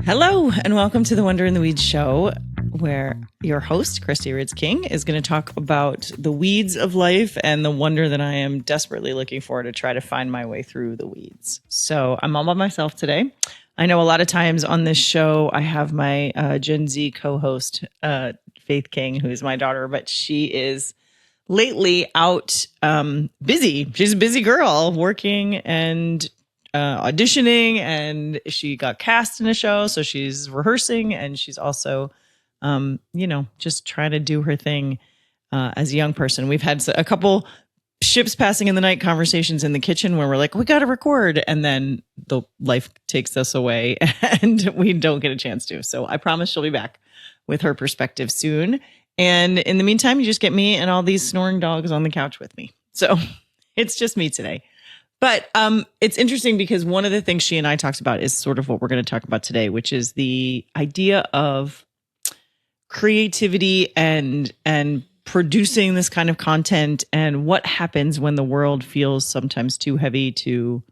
Hello, and welcome to the Wonder in the Weeds show, where your host, Christy Ritz-King, is going to talk about the weeds of life and the wonder that I am desperately looking for to try to find my way through the weeds. So I'm all by myself today. I know a lot of times on this show, I have my Gen Z co-host, Faith King, who is my daughter, but she is lately out busy. She's a busy girl working and auditioning, and she got cast in a show. So she's rehearsing, and she's also, just trying to do her thing as a young person. We've had a couple ships passing in the night conversations in the kitchen where we're like, we got to record. And then the life takes us away and we don't get a chance to. So I promise she'll be back with her perspective soon. And in the meantime, you just get me and all these snoring dogs on the couch with me. So it's just me today. But it's interesting because one of the things she and I talked about is sort of what we're going to talk about today, which is the idea of creativity and producing this kind of content and what happens when the world feels sometimes too heavy to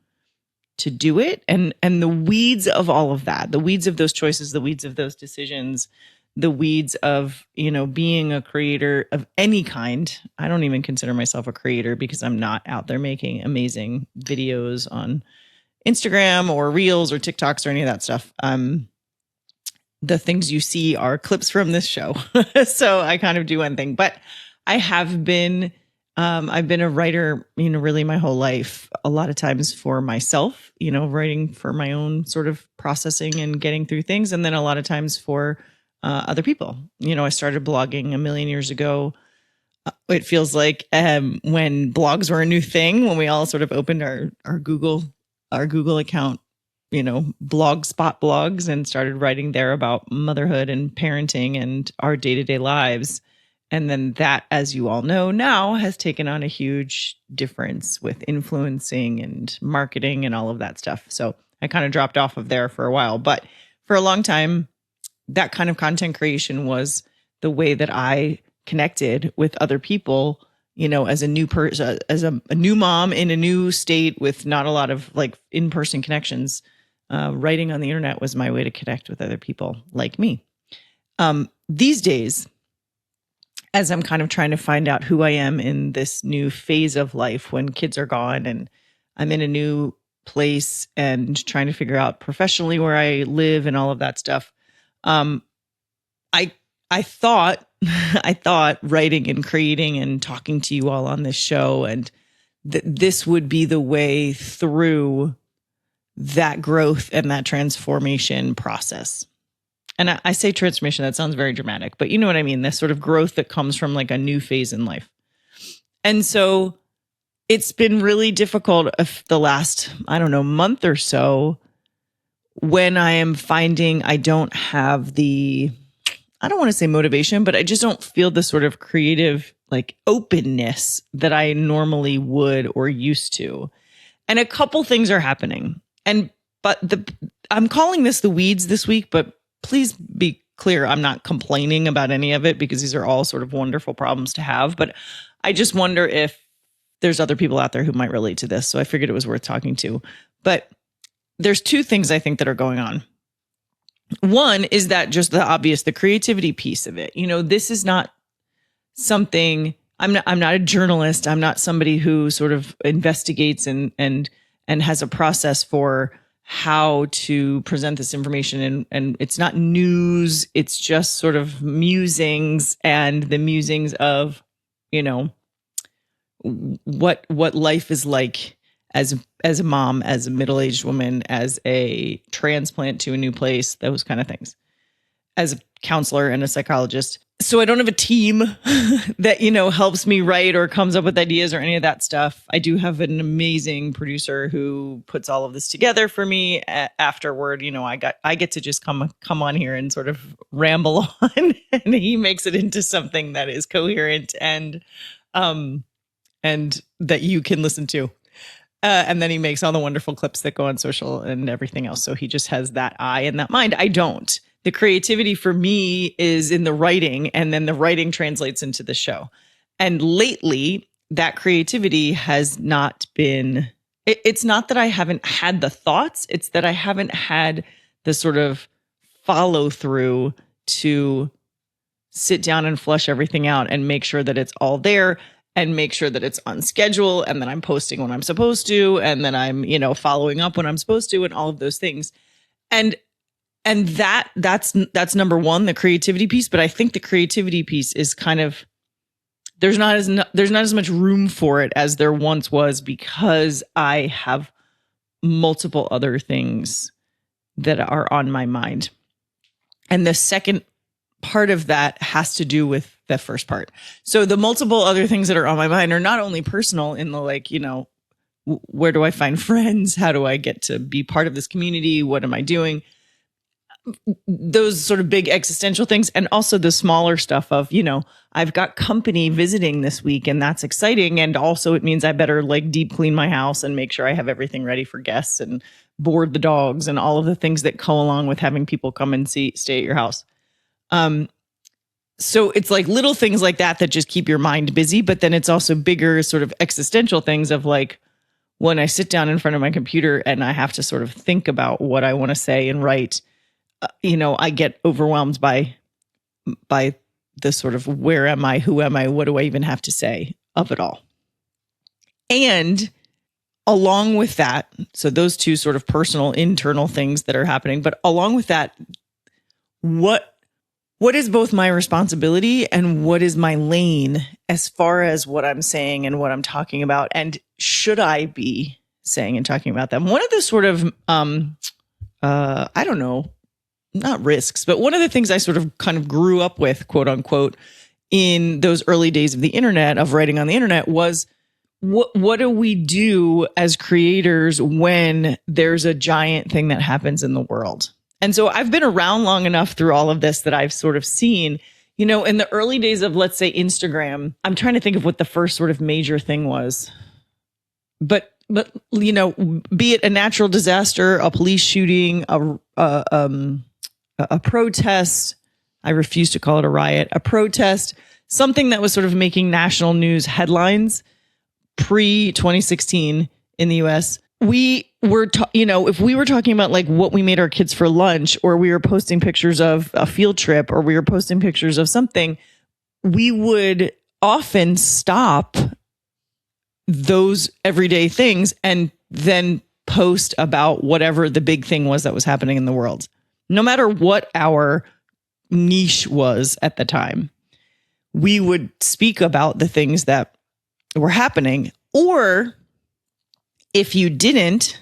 do it, and the weeds of all of that, the weeds of those choices, the weeds of those decisions, the weeds of, being a creator of any kind. I don't even consider myself a creator because I'm not out there making amazing videos on Instagram or Reels or TikToks or any of that stuff. The things you see are clips from this show. So I kind of do one thing, but I have been, I've been a writer, really my whole life, a lot of times for myself, writing for my own sort of processing and getting through things. And then a lot of times for other people. I started blogging a million years ago. It feels like when blogs were a new thing, when we all sort of opened our Google account, Blogspot blogs, and started writing there about motherhood and parenting and our day-to-day lives. And then that, as you all know now, has taken on a huge difference with influencing and marketing and all of that stuff. So I kind of dropped off of there for a while, but for a long time, that kind of content creation was the way that I connected with other people, as a new person, as a new mom in a new state with not a lot of like in-person connections. Writing on the internet was my way to connect with other people like me. These days, as I'm kind of trying to find out who I am in this new phase of life when kids are gone and I'm in a new place and trying to figure out professionally where I live and all of that stuff. I thought writing and creating and talking to you all on this show and this would be the way through that growth and that transformation process. And I say transformation, that sounds very dramatic, but you know what I mean? This sort of growth that comes from like a new phase in life. And so it's been really difficult the last, month or so, when I am finding I don't have I don't want to say motivation, but I just don't feel the sort of creative like openness that I normally would or used to. And a couple things are happening. I'm calling this the weeds this week, but please be clear, I'm not complaining about any of it because these are all sort of wonderful problems to have. But I just wonder if there's other people out there who might relate to this. So I figured it was worth talking to. But there's two things I think that are going on. One is that just the obvious, the creativity piece of it. This is not something, I'm not a journalist. I'm not somebody who sort of investigates and has a process for how to present this information. And it's not news. It's just sort of musings and the musings of, what life is like as a mom, as a middle-aged woman, as a transplant to a new place, those kind of things, as a counselor and a psychologist. So I don't have a team that, helps me write or comes up with ideas or any of that stuff. I do have an amazing producer who puts all of this together for me afterward. I get to just come on here and sort of ramble on, and he makes it into something that is coherent and that you can listen to. And then he makes all the wonderful clips that go on social and everything else. So he just has that eye and that mind. I don't. The creativity for me is in the writing, and then the writing translates into the show. And lately, that creativity has not been, it's not that I haven't had the thoughts, it's that I haven't had the sort of follow through to sit down and flush everything out and make sure that it's all there and make sure that it's on schedule and that I'm posting when I'm supposed to and that I'm, following up when I'm supposed to and all of those things. And that's number one, the creativity piece. But I think the creativity piece is kind of, there's not as much room for it as there once was because I have multiple other things that are on my mind. And the second part of that has to do with the first part. So the multiple other things that are on my mind are not only personal in the where do I find friends? How do I get to be part of this community? What am I doing? Those sort of big existential things. And also the smaller stuff of, I've got company visiting this week and that's exciting. And also it means I better deep clean my house and make sure I have everything ready for guests and board the dogs and all of the things that go along with having people come and stay at your house. So it's little things like that just keep your mind busy. But then it's also bigger sort of existential things of when I sit down in front of my computer and I have to sort of think about what I want to say and write, I get overwhelmed by the sort of where am I, who am I, what do I even have to say of it all? And along with that, so those two sort of personal, internal things that are happening, but along with that, what is both my responsibility and what is my lane as far as what I'm saying and what I'm talking about? And should I be saying and talking about them? One of the sort of, I don't know, not risks, but one of the things I sort of kind of grew up with, quote unquote, in those early days of the internet, of writing on the internet was, what do we do as creators when there's a giant thing that happens in the world? And so I've been around long enough through all of this that I've sort of seen, in the early days of, let's say, Instagram, I'm trying to think of what the first sort of major thing was. But be it a natural disaster, a police shooting, a protest, I refuse to call it a riot, a protest, something that was sort of making national news headlines pre-2016 in the US, we were, if we were talking about what we made our kids for lunch, or we were posting pictures of a field trip, or we were posting pictures of something, we would often stop those everyday things and then post about whatever the big thing was that was happening in the world, no matter what our niche was at the time. We would speak about the things that were happening. Or if you didn't,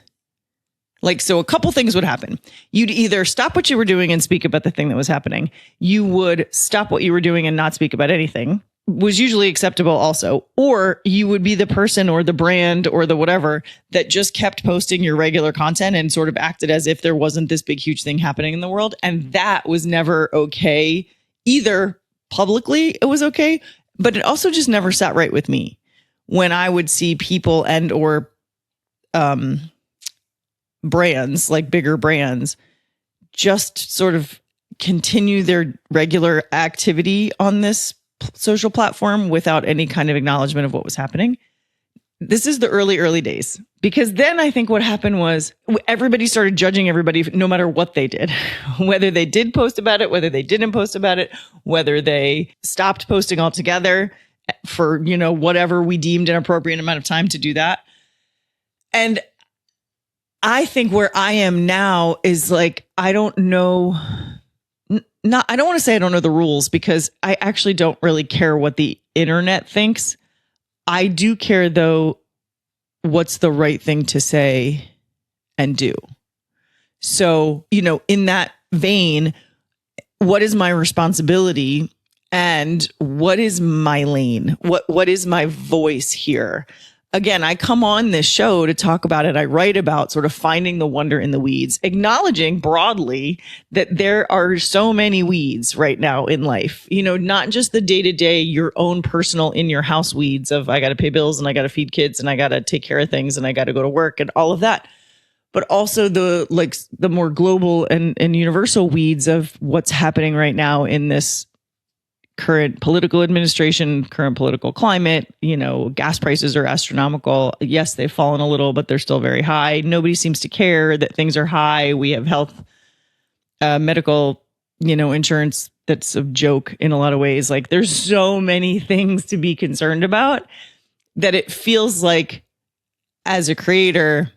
so a couple things would happen. You'd either stop what you were doing and speak about the thing that was happening. You would stop what you were doing and not speak about anything, was usually acceptable also. Or you would be the person or the brand or the whatever that just kept posting your regular content and sort of acted as if there wasn't this big, huge thing happening in the world. And that was never okay. Either publicly it was okay, but it also just never sat right with me when I would see people and or brands, bigger brands, just sort of continue their regular activity on this social platform without any kind of acknowledgement of what was happening. This is the early days, because then I think what happened was everybody started judging everybody no matter what they did, whether they did post about it, whether they didn't post about it, whether they stopped posting altogether for, whatever we deemed an appropriate amount of time to do that. And I think where I am now is I don't know, I don't want to say I don't know the rules, because I actually don't really care what the internet thinks. I do care, though, what's the right thing to say and do. So, in that vein, what is my responsibility and what is my lane? What is my voice here? Again, I come on this show to talk about it. I write about sort of finding the wonder in the weeds, acknowledging broadly that there are so many weeds right now in life, not just the day-to-day, your own personal in your house weeds of I got to pay bills and I got to feed kids and I got to take care of things and I got to go to work and all of that, but also the more global and universal weeds of what's happening right now in this current political administration, current political climate. Gas prices are astronomical. Yes, they've fallen a little, but they're still very high. Nobody seems to care that things are high. We have health medical, insurance that's a joke in a lot of ways. Like there's so many things to be concerned about that it feels like as a creator,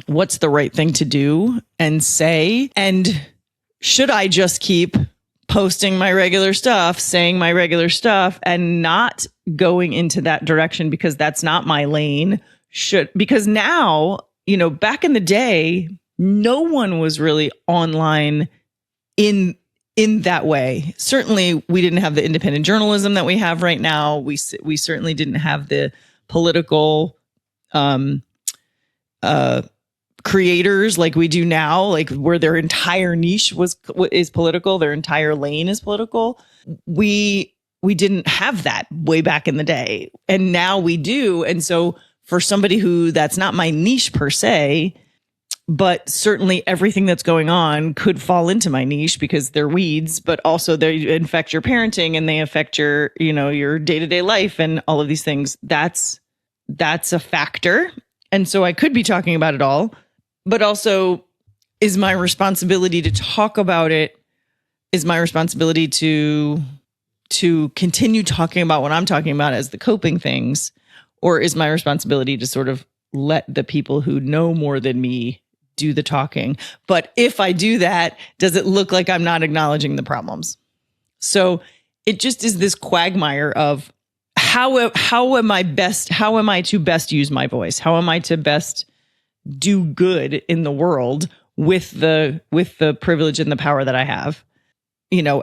what's the right thing to do and say? And should I just keep posting my regular stuff, saying my regular stuff and not going into that direction because that's not my lane? Because now, back in the day, no one was really online in that way. Certainly, we didn't have the independent journalism that we have right now. We certainly didn't have the political creators like we do now, like where their entire niche is political, their entire lane is political. We didn't have that way back in the day, and now we do. And so for somebody who that's not my niche per se, but certainly everything that's going on could fall into my niche because they're weeds, but also they affect your parenting and they affect your, your day-to-day life and all of these things. That's a factor. And so I could be talking about it all, but also is my responsibility to talk about it, is my responsibility to continue talking about what I'm talking about as the coping things, or is my responsibility to sort of let the people who know more than me do the talking? But if I do that, does it look like I'm not acknowledging the problems? So it just is this quagmire of how am I to best use my voice? How am I to best do good in the world with the privilege and the power that I have,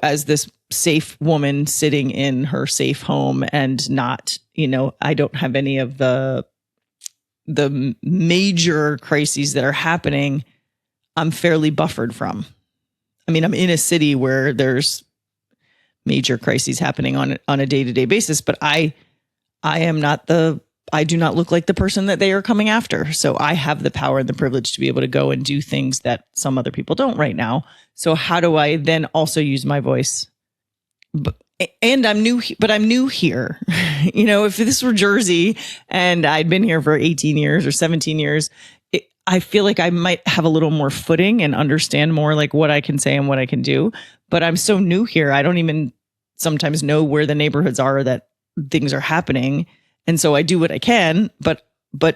as this safe woman sitting in her safe home and not, I don't have any of the major crises that are happening. I'm fairly buffered from. I mean, I'm in a city where there's major crises happening on a day-to-day basis, but I do not look like the person that they are coming after. So I have the power and the privilege to be able to go and do things that some other people don't right now. So how do I then also use my voice? And I'm new here. If this were Jersey and I'd been here for 18 years or 17 years, I feel like I might have a little more footing and understand more like what I can say and what I can do. But I'm so new here. I don't even sometimes know where the neighborhoods are that things are happening. And so I do what I can, but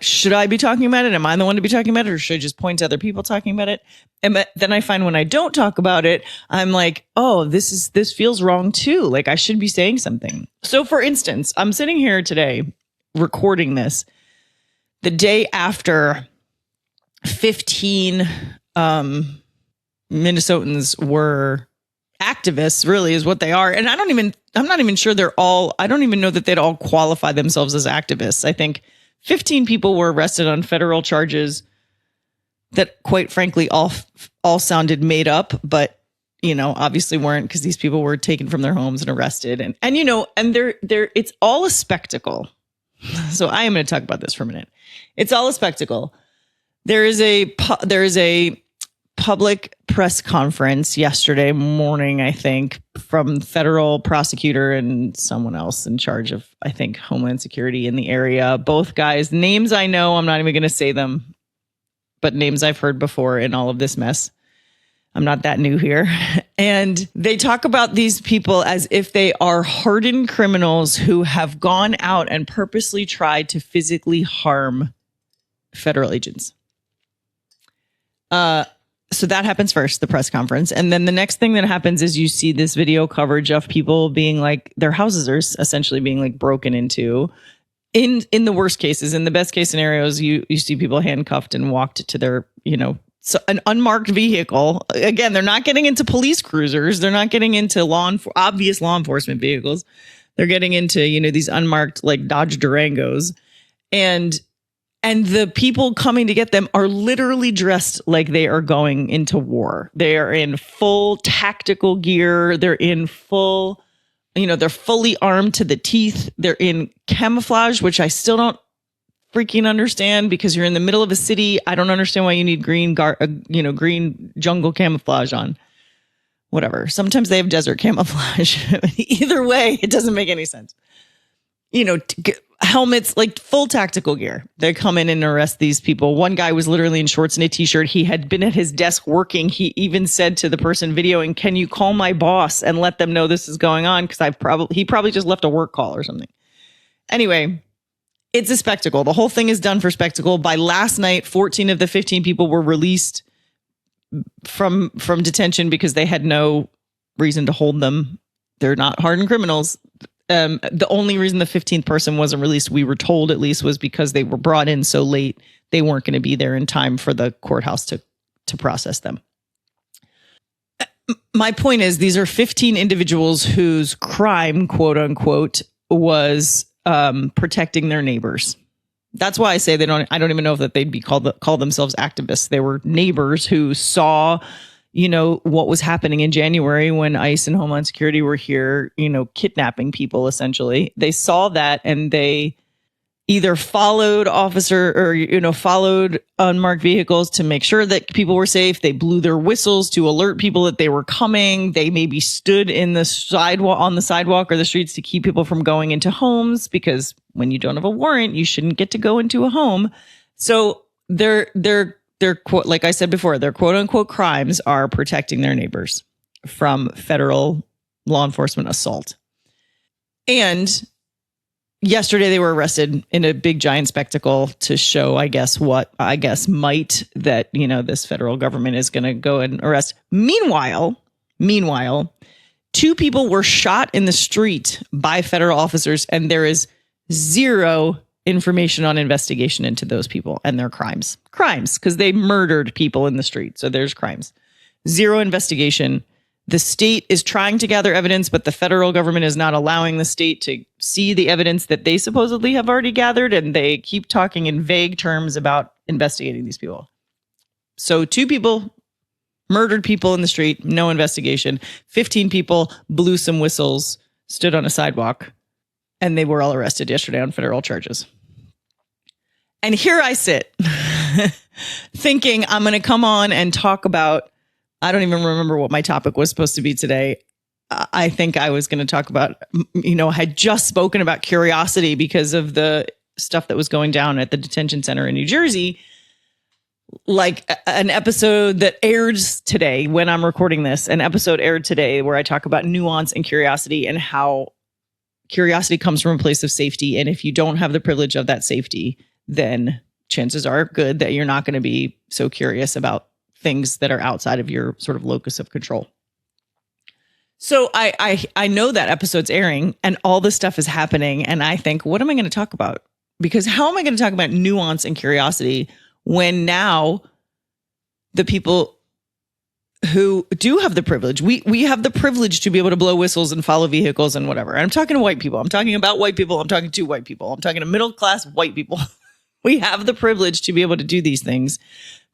should I be talking about it? Am I the one to be talking about it? Or should I just point to other people talking about it? And then I find when I don't talk about it, I'm like, oh, this feels wrong too. Like I should be saying something. So for instance, I'm sitting here today recording this the day after 15 Minnesotans were activists, really is what they are. And I'm not even sure I don't even know that they'd all qualify themselves as activists. I think 15 people were arrested on federal charges that quite frankly all sounded made up, but obviously weren't, because these people were taken from their homes and arrested and they're it's all a spectacle. So I am going to talk about this for a minute. It's all a spectacle. There is a public press conference yesterday morning, I think, from federal prosecutor and someone else in charge of, I think, Homeland Security in the area. Both guys, names I know, I'm not even going to say them, but names I've heard before in all of this mess. I'm not that new here. And they talk about these people as if they are hardened criminals who have gone out and purposely tried to physically harm federal agents. So that happens first, the press conference. And then the next thing that happens is you see this video coverage of people being like, their houses are essentially being like broken into. In the worst cases. In the best case scenarios, you see people handcuffed and walked to their, so an unmarked vehicle. Again, they're not getting into police cruisers. They're not getting into obvious law enforcement vehicles. They're getting into, these unmarked like Dodge Durangos. And the people coming to get them are literally dressed like they are going into war. They are in full tactical gear. They're in full, they're fully armed to the teeth. They're in camouflage, which I still don't freaking understand, because you're in the middle of a city. I don't understand why you need green jungle camouflage on. Whatever. Sometimes they have desert camouflage. Either way, it doesn't make any sense. helmets, like full tactical gear. They come in and arrest these people. One guy was literally in shorts and a t-shirt. He had been at his desk working. He even said to the person videoing, "Can you call my boss and let them know this is going on? Because he probably just left a work call or something." Anyway, it's a spectacle. The whole thing is done for spectacle. By last night, 14 of the 15 people were released from detention because they had no reason to hold them. They're not hardened criminals. The only reason the 15th person wasn't released, we were told at least, was because they were brought in so late they weren't going to be there in time for the courthouse to process them. My point is, these are 15 individuals whose crime, quote unquote, was protecting their neighbors. That's why I say I don't even know if that they'd be call themselves activists. They were neighbors who saw, what was happening in January when ICE and Homeland Security were here, kidnapping people, essentially. They saw that and they either followed followed unmarked vehicles to make sure that people were safe. They blew their whistles to alert people that they were coming. They maybe stood on the sidewalk or the streets to keep people from going into homes, because when you don't have a warrant, you shouldn't get to go into a home. So they're quote, like I said before, their quote unquote crimes are protecting their neighbors from federal law enforcement assault. And yesterday they were arrested in a big giant spectacle to show, might that, this federal government is going to go and arrest. Meanwhile, 2 people were shot in the street by federal officers, and there is zero information on investigation into those people and their crimes, because they murdered people in the street. So there's crimes, zero investigation. The state is trying to gather evidence, but the federal government is not allowing the state to see the evidence that they supposedly have already gathered. And they keep talking in vague terms about investigating these people. So 2 people murdered people in the street, no investigation. 15 people blew some whistles, stood on a sidewalk, and they were all arrested yesterday on federal charges. And here I sit thinking I'm going to come on and talk about, I don't even remember what my topic was supposed to be today. I think I was going to talk about, had just spoken about curiosity because of the stuff that was going down at the detention center in New Jersey. Like an episode that airs today when I'm recording this, an episode aired today where I talk about nuance and curiosity and how curiosity comes from a place of safety. And if you don't have the privilege of that safety, then chances are good that you're not going to be so curious about things that are outside of your sort of locus of control. So I know that episode's airing and all this stuff is happening. And I think, what am I going to talk about? Because how am I going to talk about nuance and curiosity when now the people who do have the privilege, we have the privilege to be able to blow whistles and follow vehicles and whatever. And I'm talking to white people. I'm talking about white people. I'm talking to white people. I'm talking to middle-class white people. We have the privilege to be able to do these things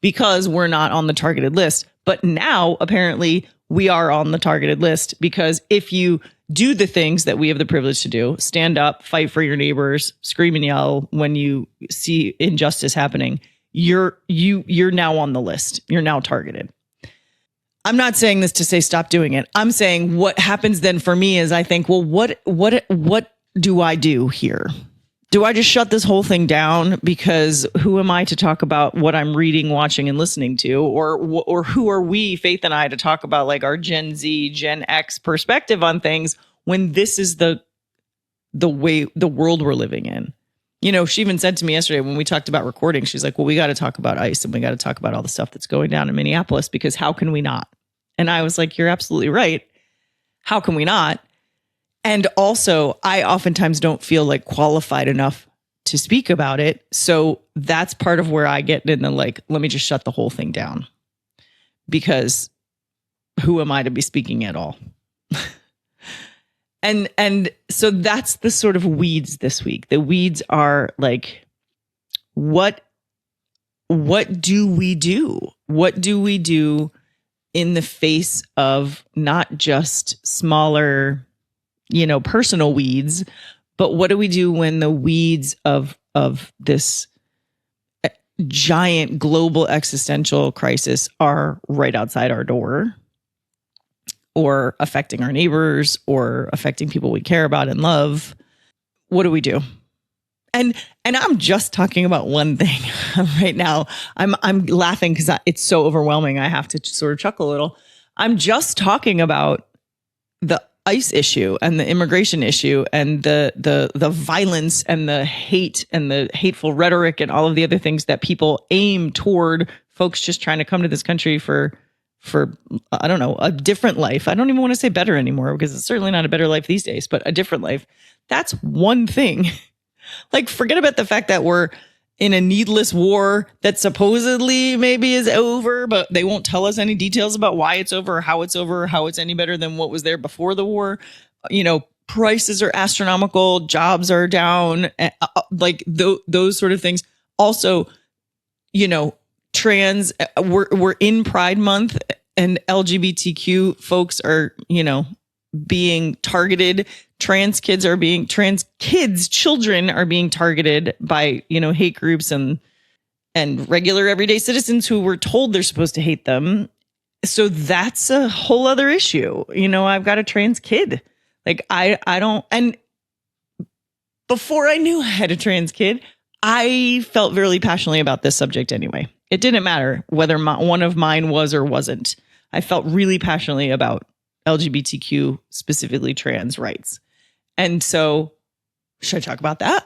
because we're not on the targeted list. But now, apparently, we are on the targeted list because if you do the things that we have the privilege to do, stand up, fight for your neighbors, scream and yell when you see injustice happening, you're now on the list. You're now targeted. I'm not saying this to say stop doing it. I'm saying what happens then for me is I think, well, what do I do here? Do I just shut this whole thing down? Because who am I to talk about what I'm reading, watching, and listening to? Or who are we, Faith and I, to talk about like our Gen Z, Gen X perspective on things when this is the way, the world we're living in? She even said to me yesterday when we talked about recording, she's like, well, we got to talk about ICE and we got to talk about all the stuff that's going down in Minneapolis because how can we not? And I was like, you're absolutely right. How can we not? And also, I oftentimes don't feel like qualified enough to speak about it. So that's part of where I get in the like, let me just shut the whole thing down because who am I to be speaking at all? And so that's the sort of weeds this week. The weeds are like, what do we do? What do we do in the face of not just smaller, personal weeds, but what do we do when the weeds of this giant global existential crisis are right outside our door or affecting our neighbors or affecting people we care about and love? What do we do? And I'm just talking about one thing right now. I'm laughing because it's so overwhelming. I have to sort of chuckle a little. I'm just talking about the ICE issue and the immigration issue and the violence and the hate and the hateful rhetoric and all of the other things that people aim toward folks just trying to come to this country for I don't know, a different life. I don't even want to say better anymore because it's certainly not a better life these days, but a different life. That's one thing. Like, forget about the fact that we're in a needless war that supposedly maybe is over, but they won't tell us any details about why it's over or how it's any better than what was there before the war. You know, prices are astronomical, jobs are down, like those sort of things. Also, you know, trans, we're in Pride Month and LGBTQ folks are, you know, being targeted. Trans children are being targeted by, you know, hate groups and regular everyday citizens who were told they're supposed to hate them. So that's a whole other issue. You know, I've got a trans kid. Like I don't, and before I knew I had a trans kid, I felt really passionately about this subject anyway. It didn't matter whether one of mine was or wasn't. I felt really passionately about LGBTQ, specifically trans rights. And so should I talk about that?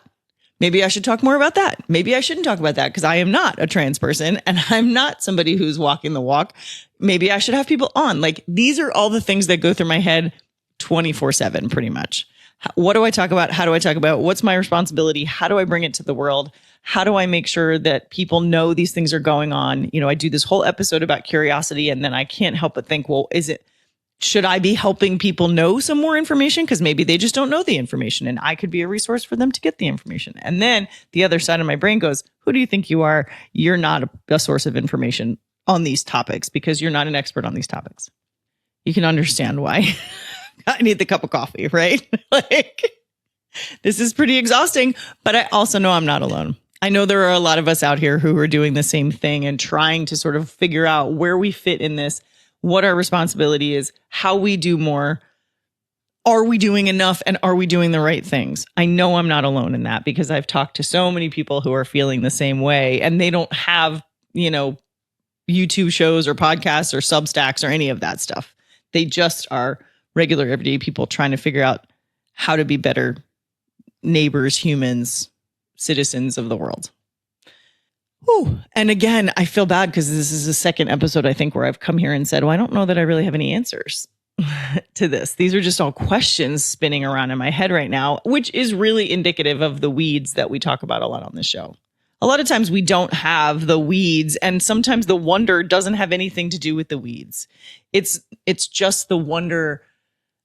Maybe I should talk more about that. Maybe I shouldn't talk about that because I am not a trans person and I'm not somebody who's walking the walk. Maybe I should have people on. Like, these are all the things that go through my head 24/7 pretty much. What do I talk about? How do I talk about? What's my responsibility? How do I bring it to the world? How do I make sure that people know these things are going on? You know, I do this whole episode about curiosity and then I can't help but think, well, should I be helping people know some more information? Because maybe they just don't know the information and I could be a resource for them to get the information. And then the other side of my brain goes, who do you think you are? You're not a source of information on these topics because you're not an expert on these topics. You can understand why I need the cup of coffee, right? Like, this is pretty exhausting, but I also know I'm not alone. I know there are a lot of us out here who are doing the same thing and trying to sort of figure out where we fit in this, what our responsibility is, how we do more. Are we doing enough and are we doing the right things? I know I'm not alone in that because I've talked to so many people who are feeling the same way and they don't have, you know, YouTube shows or podcasts or Substacks or any of that stuff. They just are regular everyday people trying to figure out how to be better neighbors, humans, citizens of the world. Whew. And again, I feel bad because this is the second episode, I think, where I've come here and said, well, I don't know that I really have any answers to this. These are just all questions spinning around in my head right now, which is really indicative of the weeds that we talk about a lot on this show. A lot of times we don't have the weeds, and sometimes the wonder doesn't have anything to do with the weeds. It's just the wonder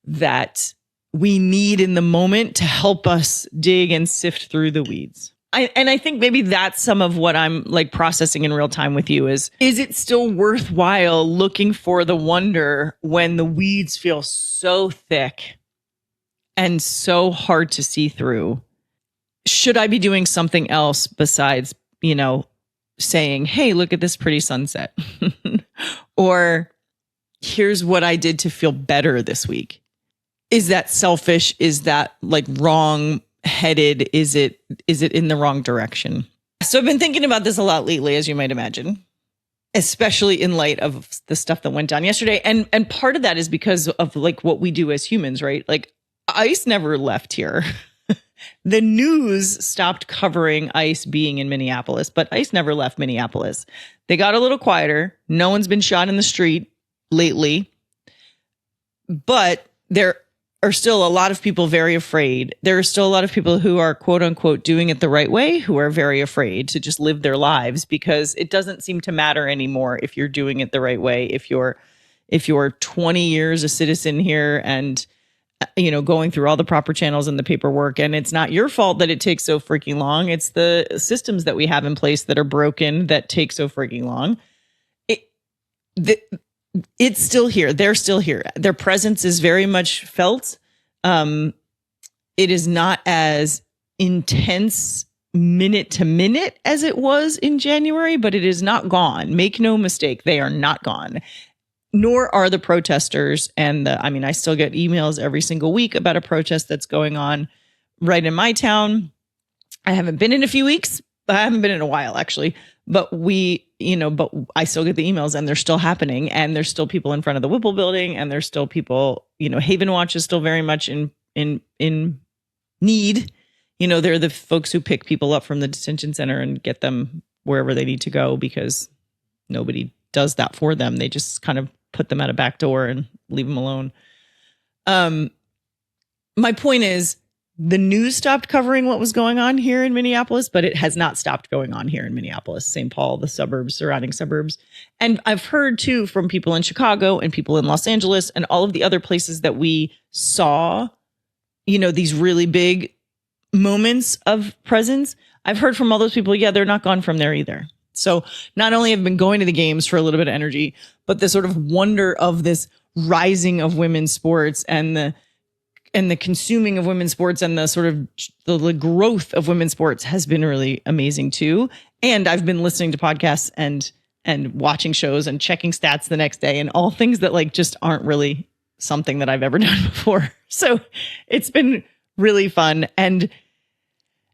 that we need in the moment to help us dig and sift through the weeds. I think maybe that's some of what I'm like processing in real time with you is it still worthwhile looking for the wonder when the weeds feel so thick and so hard to see through? Should I be doing something else besides, you know, saying, hey, look at this pretty sunset? Or here's what I did to feel better this week. Is that selfish? Is that like wrong headed? Is it in the wrong direction? So I've been thinking about this a lot lately, as you might imagine, especially in light of the stuff that went down yesterday. And part of that is because of like what we do as humans, right? Like ICE never left here. The news stopped covering ICE being in Minneapolis, but ICE never left Minneapolis. They got a little quieter. No one's been shot in the street lately, but there are still a lot of people very afraid. There are still a lot of people who are, quote unquote, doing it the right way, who are very afraid to just live their lives because it doesn't seem to matter anymore if you're doing it the right way. If you're 20 years a citizen here and, you know, going through all the proper channels and the paperwork, and it's not your fault that it takes so freaking long. It's the systems that we have in place that are broken that take so freaking long. It's still here. They're still here. Their presence is very much felt. It is not as intense minute to minute as it was in January, but it is not gone. Make no mistake, they are not gone. Nor are the protesters. And I still get emails every single week about a protest that's going on right in my town. I haven't been in a few weeks. I haven't been in a while, actually. But but I still get the emails and they're still happening. And there's still people in front of the Whipple building. And there's still people, Haven Watch is still very much in need. They're the folks who pick people up from the detention center and get them wherever they need to go because nobody does that for them. They just kind of put them at a back door and leave them alone. My point is, the news stopped covering what was going on here in Minneapolis, but it has not stopped going on here in Minneapolis, St. Paul, the suburbs, surrounding suburbs. And I've heard too from people in Chicago and people in Los Angeles and all of the other places that we saw, these really big moments of presence. I've heard from all those people, they're not gone from there either. So not only have I been going to the games for a little bit of energy, but the sort of wonder of this rising of women's sports and the consuming of women's sports and the sort of the growth of women's sports has been really amazing too. And I've been listening to podcasts and watching shows and checking stats the next day and all things that like just aren't really something that I've ever done before. So it's been really fun. And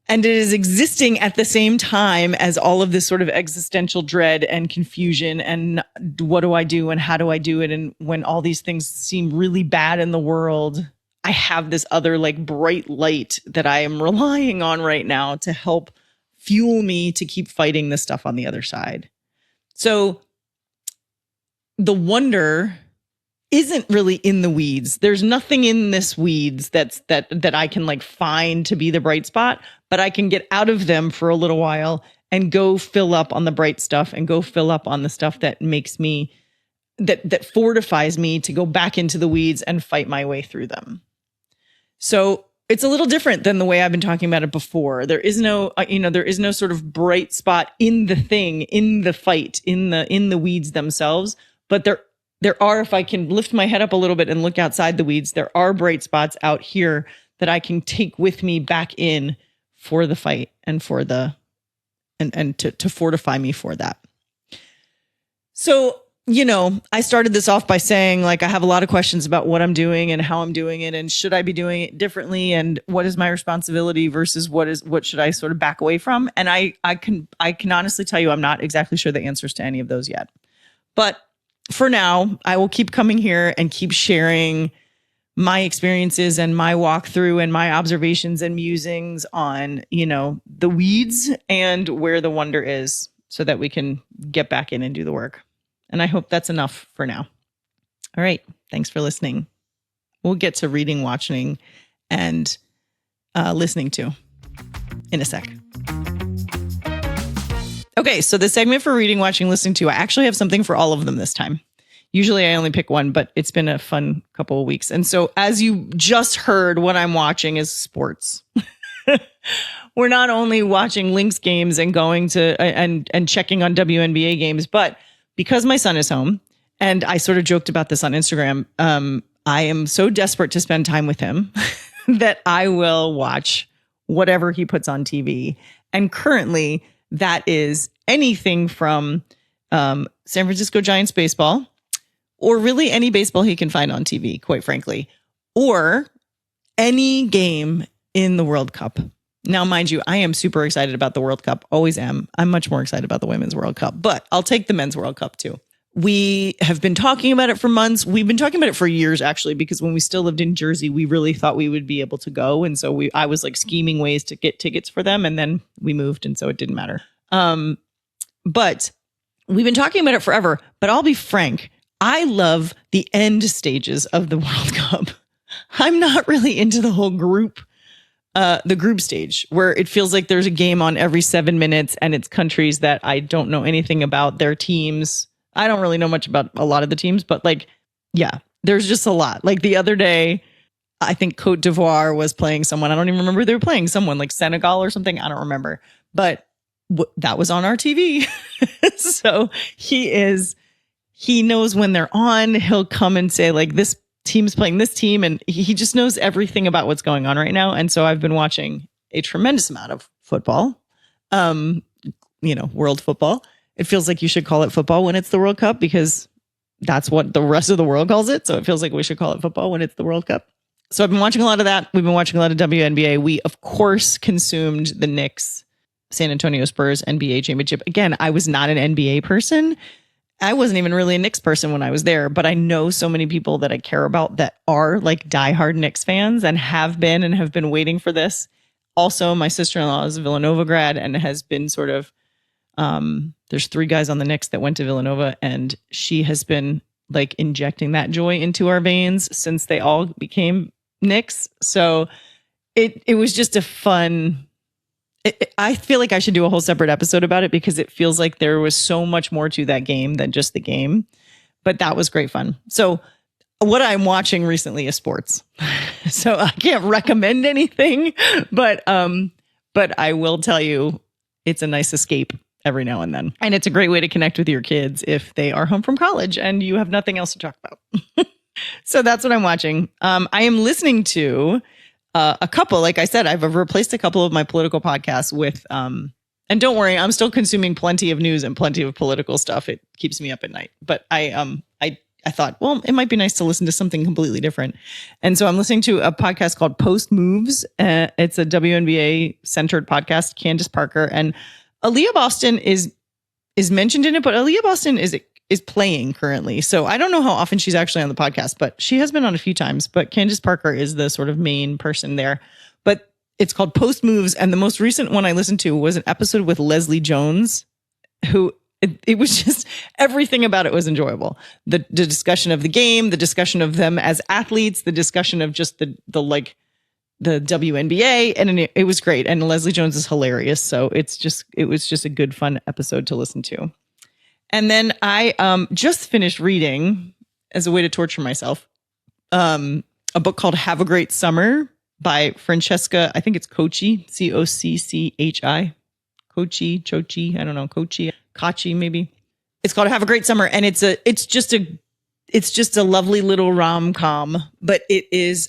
it is existing at the same time as all of this sort of existential dread and confusion and what do I do and how do I do it? And when all these things seem really bad in the world, I have this other like bright light that I am relying on right now to help fuel me to keep fighting this stuff on the other side. So the wonder isn't really in the weeds. There's nothing in this weeds that I can like find to be the bright spot, but I can get out of them for a little while and go fill up on the bright stuff and go fill up on the stuff that makes me, that fortifies me to go back into the weeds and fight my way through them. So it's a little different than the way I've been talking about it before. There is no, there is no sort of bright spot in the thing, in the fight, in the weeds themselves. But there are, if I can lift my head up a little bit and look outside the weeds, there are bright spots out here that I can take with me back in for the fight and for and to fortify me for that. So, I started this off by saying, like, I have a lot of questions about what I'm doing and how I'm doing it, and should I be doing it differently, and what is my responsibility versus what should I sort of back away from? And I can honestly tell you, I'm not exactly sure the answers to any of those yet. But for now, I will keep coming here and keep sharing my experiences and my walkthrough and my observations and musings on, the weeds and where the wonder is, so that we can get back in and do the work. And I hope that's enough for now. All right. Thanks for listening. We'll get to reading, watching, and listening to in a sec. Okay. So the segment for reading, watching, listening to, I actually have something for all of them this time. Usually I only pick one, but it's been a fun couple of weeks. And so as you just heard, what I'm watching is sports. We're not only watching Lynx games and going to and checking on WNBA games, but because my son is home, and I sort of joked about this on Instagram, I am so desperate to spend time with him that I will watch whatever he puts on TV. And currently that is anything from San Francisco Giants baseball, or really any baseball he can find on TV, quite frankly, or any game in the World Cup. Now, mind you, I am super excited about the World Cup. Always am. I'm much more excited about the Women's World Cup, but I'll take the Men's World Cup too. We have been talking about it for months. We've been talking about it for years, actually, because when we still lived in Jersey, we really thought we would be able to go. And so I was like scheming ways to get tickets for them. And then we moved. And so it didn't matter. But we've been talking about it forever. But I'll be frank, I love the end stages of the World Cup. I'm not really into the whole group stage, where it feels like there's a game on every 7 minutes and it's countries that I don't know anything about, their teams. I don't really know much about a lot of the teams, but like, yeah, there's just a lot. Like the other day, I think Cote d'Ivoire was playing someone. I don't even remember, they were playing someone like Senegal or something. I don't remember, but that was on our TV. So he knows when they're on. He'll come and say like, this team's playing this team, and he just knows everything about what's going on right now. And so I've been watching a tremendous amount of football, world football. It feels like you should call it football when it's the World Cup, because that's what the rest of the world calls it. So it feels like we should call it football when it's the World Cup. So I've been watching a lot of that. We've been watching a lot of WNBA. We, of course, consumed the Knicks San Antonio Spurs NBA championship. Again, I was not an NBA person. I wasn't even really a Knicks person when I was there, but I know so many people that I care about that are like diehard Knicks fans and have been waiting for this. Also, my sister-in-law is a Villanova grad and has been sort of, there's 3 guys on the Knicks that went to Villanova, and she has been like injecting that joy into our veins since they all became Knicks. So it was just a fun, I feel like I should do a whole separate episode about it because it feels like there was so much more to that game than just the game, but that was great fun. So what I'm watching recently is sports. So I can't recommend anything, but I will tell you it's a nice escape every now and then. And it's a great way to connect with your kids if they are home from college and you have nothing else to talk about. So that's what I'm watching. I am listening to a couple, like I said, I've replaced a couple of my political podcasts with, and don't worry, I'm still consuming plenty of news and plenty of political stuff. It keeps me up at night, but I thought, well, it might be nice to listen to something completely different. And so I'm listening to a podcast called Post Moves. It's a WNBA centered podcast, Candace Parker, and Aaliyah Boston is mentioned in it, but Aaliyah Boston is playing currently. So I don't know how often she's actually on the podcast, but she has been on a few times. But Candace Parker is the sort of main person there. But it's called Post Moves. And the most recent one I listened to was an episode with Leslie Jones, who it was just everything about it was enjoyable. The discussion of the game, the discussion of them as athletes, the discussion of just the WNBA, and it was great. And Leslie Jones is hilarious. So it was just a good, fun episode to listen to. And then I just finished reading, as a way to torture myself, a book called Have a Great Summer by Francesca, I think it's Cocchi, Cocchi, Chochi, I don't know, Kachi maybe. It's called Have a Great Summer, and it's just a lovely little rom-com, but it is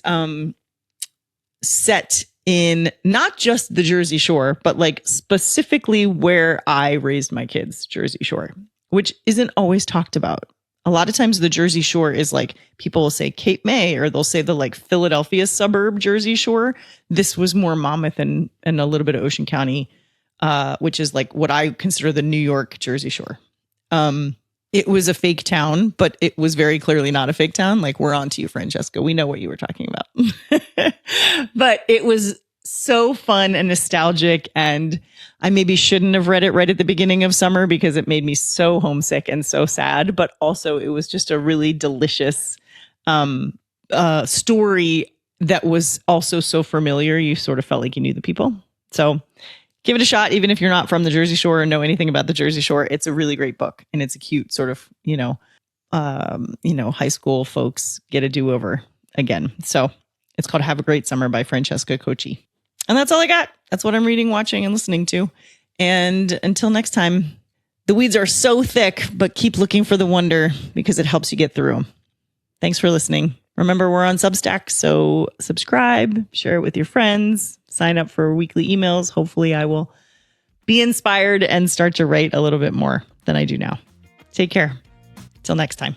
set in not just the Jersey Shore, but like specifically where I raised my kids, Jersey Shore, which isn't always talked about. A lot of times the Jersey Shore is like, people will say Cape May, or they'll say the like Philadelphia suburb Jersey Shore. This was more Monmouth and a little bit of Ocean County, which is like what I consider the New York Jersey Shore. It was a fake town, but it was very clearly not a fake town. Like, we're on to you, Francesca. We know what you were talking about. But it was so fun and nostalgic. And I maybe shouldn't have read it right at the beginning of summer because it made me so homesick and so sad. But also it was just a really delicious story that was also so familiar. You sort of felt like you knew the people. So give it a shot, even if you're not from the Jersey Shore or know anything about the Jersey Shore. It's a really great book, and it's a cute sort of, high school folks get a do-over again. So it's called Have a Great Summer by Francesca Cocchi. And that's all I got. That's what I'm reading, watching, and listening to. And until next time, the weeds are so thick, but keep looking for the wonder because it helps you get through them. Thanks for listening. Remember, we're on Substack, so subscribe, share it with your friends, sign up for weekly emails. Hopefully I will be inspired and start to write a little bit more than I do now. Take care. Till next time.